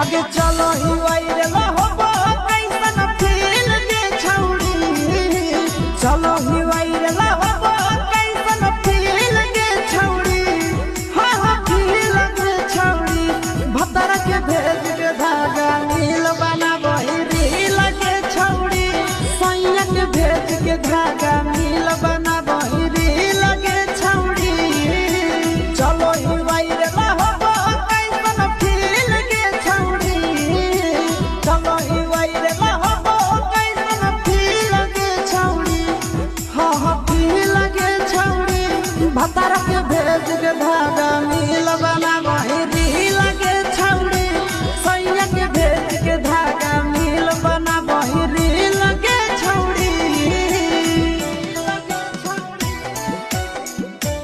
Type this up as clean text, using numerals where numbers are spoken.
आगे चलो ही वायरल होबो कैसन फील के छौड़ी चलो ही वायरल होबो कैसन फील के छौड़ी हाँ हाँ फील के छौड़ी भतर के भेज के धागा नील बनाबो रील के छौड़ी सैया के भेज के धागा नील बनाबो रील के छौड़ी चलो ही वायरल होबो कैसन फील के छौड़ी चलो ही वायरल होबो कैसन फील के छौड़ी हाँ हाँ फील के छौड़ी भतर के भेज के धागा नील बनाबो रील के